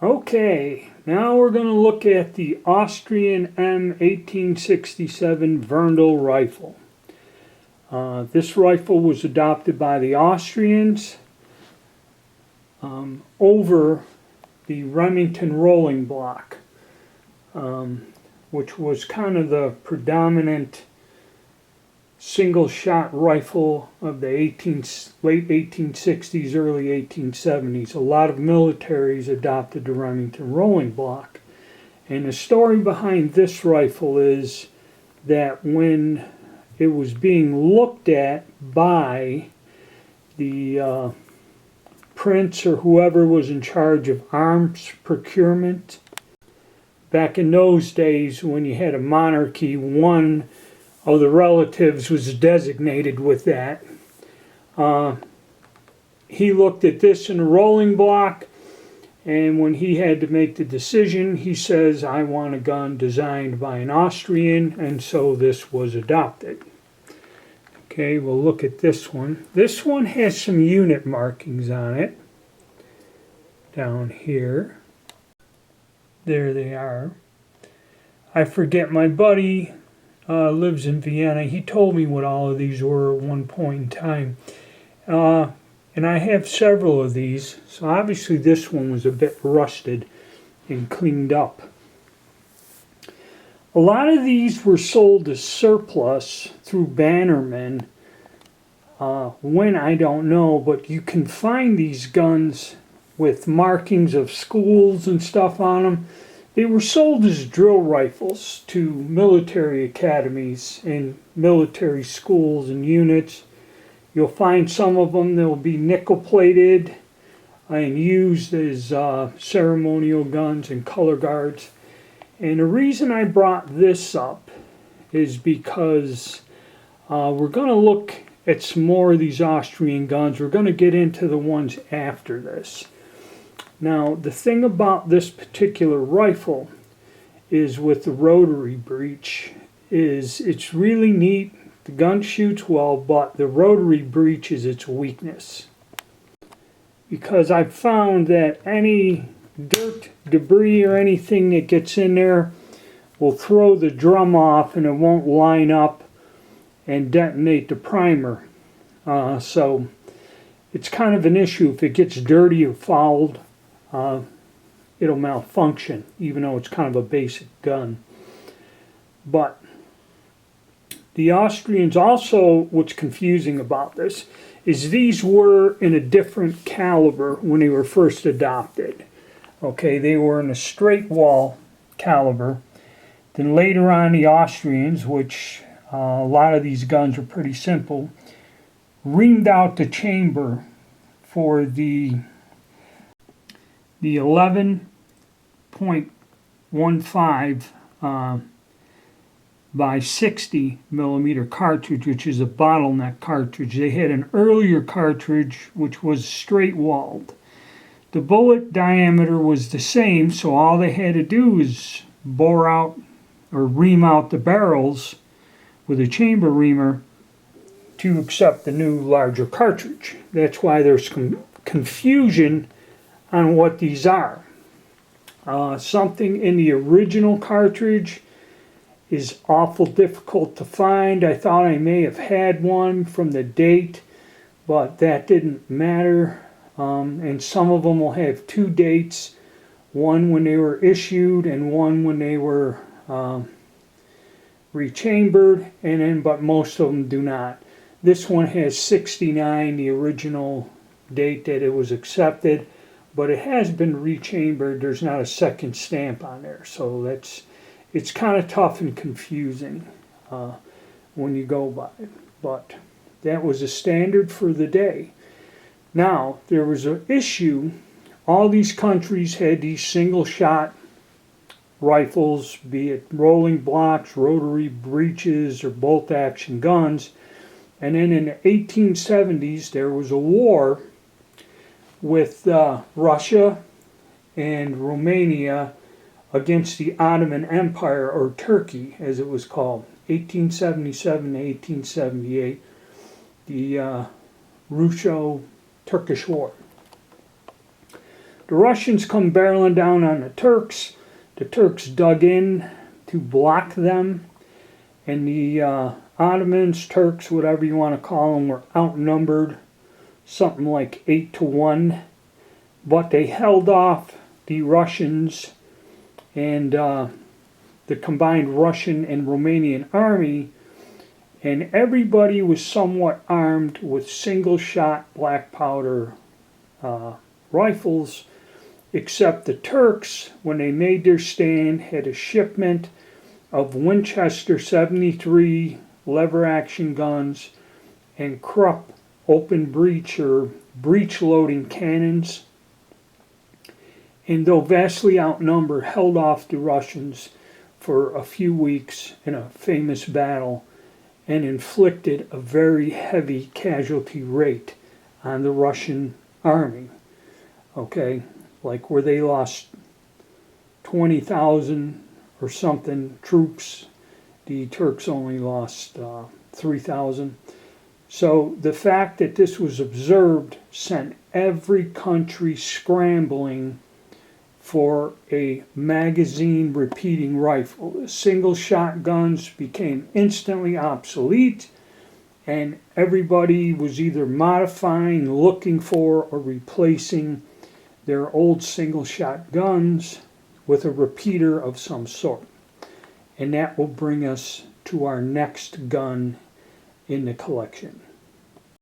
Okay, now we're going to look at the Austrian M1867 Werndl Rifle. This rifle was adopted by the Austrians over the Remington rolling block, which was kind of the predominant single-shot rifle of the late 1860s, early 1870s. A lot of militaries adopted the Remington rolling block. And the story behind this rifle is that when it was being looked at by the prince or whoever was in charge of arms procurement, back in those days when you had a monarchy, one of the relatives was designated with that. He looked at this in a rolling block, and when he had to make the decision, he says, I want a gun designed by an Austrian, and so this was adopted. Okay, we'll look at this one. This one has some unit markings on it, down here. There they are. I forget, my buddy lives in Vienna. He told me what all of these were at one point in time. And I have several of these, so obviously this one was a bit rusted and cleaned up. A lot of these were sold as surplus through Bannerman. When, I don't know, but you can find these guns with markings of schools and stuff on them. They were sold as drill rifles to military academies and military schools and units. You'll find some of them, they'll be nickel-plated and used as ceremonial guns and color guards. And the reason I brought this up is because we're going to look at some more of these Austrian guns. We're going to get into the ones after this. Now, the thing about this particular rifle is with the rotary breech is it's really neat. The gun shoots well, but the rotary breech is its weakness. Because I've found that any dirt, debris, or anything that gets in there will throw the drum off and it won't line up and detonate the primer. So it's kind of an issue. If it gets dirty or fouled, it'll malfunction, even though it's kind of a basic gun. But the Austrians also, what's confusing about this, is these were in a different caliber when they were first adopted. Okay, they were in a straight wall caliber. Then later on the Austrians, which a lot of these guns are pretty simple, reamed out the chamber for the 11.15 by 60 millimeter cartridge, which is a bottleneck cartridge. They had an earlier cartridge which was straight walled. The bullet diameter was the same, so all they had to do was bore out or ream out the barrels with a chamber reamer to accept the new larger cartridge. That's why there's confusion on what these are. Something in the original cartridge is awful difficult to find. I thought I may have had one from the date, but that didn't matter. And some of them will have two dates, one when they were issued and one when they were rechambered, but most of them do not. This one has 69, the original date that it was accepted, but it has been rechambered. There's not a second stamp on there, so it's kind of tough and confusing when you go by it. But that was a standard for the day. Now, there was an issue. All these countries had these single-shot rifles, be it rolling blocks, rotary breeches, or bolt-action guns. And then in the 1870s, there was a war with Russia and Romania against the Ottoman Empire, or Turkey as it was called, 1877 to 1878, the Russo-Turkish War. the Russians come barreling down on the Turks. The Turks dug in to block them, and the Ottomans, Turks, whatever you want to call them, were outnumbered something like 8-1, but they held off the Russians, and the combined Russian and Romanian army, and everybody was somewhat armed with single-shot black powder rifles, except the Turks, when they made their stand, had a shipment of Winchester 73 lever-action guns and Krupp open breech or breech-loading cannons, and though vastly outnumbered, held off the Russians for a few weeks in a famous battle and inflicted a very heavy casualty rate on the Russian army. Okay, like where they lost 20,000 or something troops, the Turks only lost 3,000. So the fact that this was observed sent every country scrambling for a magazine repeating rifle. Single shotguns became instantly obsolete, and everybody was either modifying, looking for, or replacing their old single shot guns with a repeater of some sort. And that will bring us to our next gun in the collection.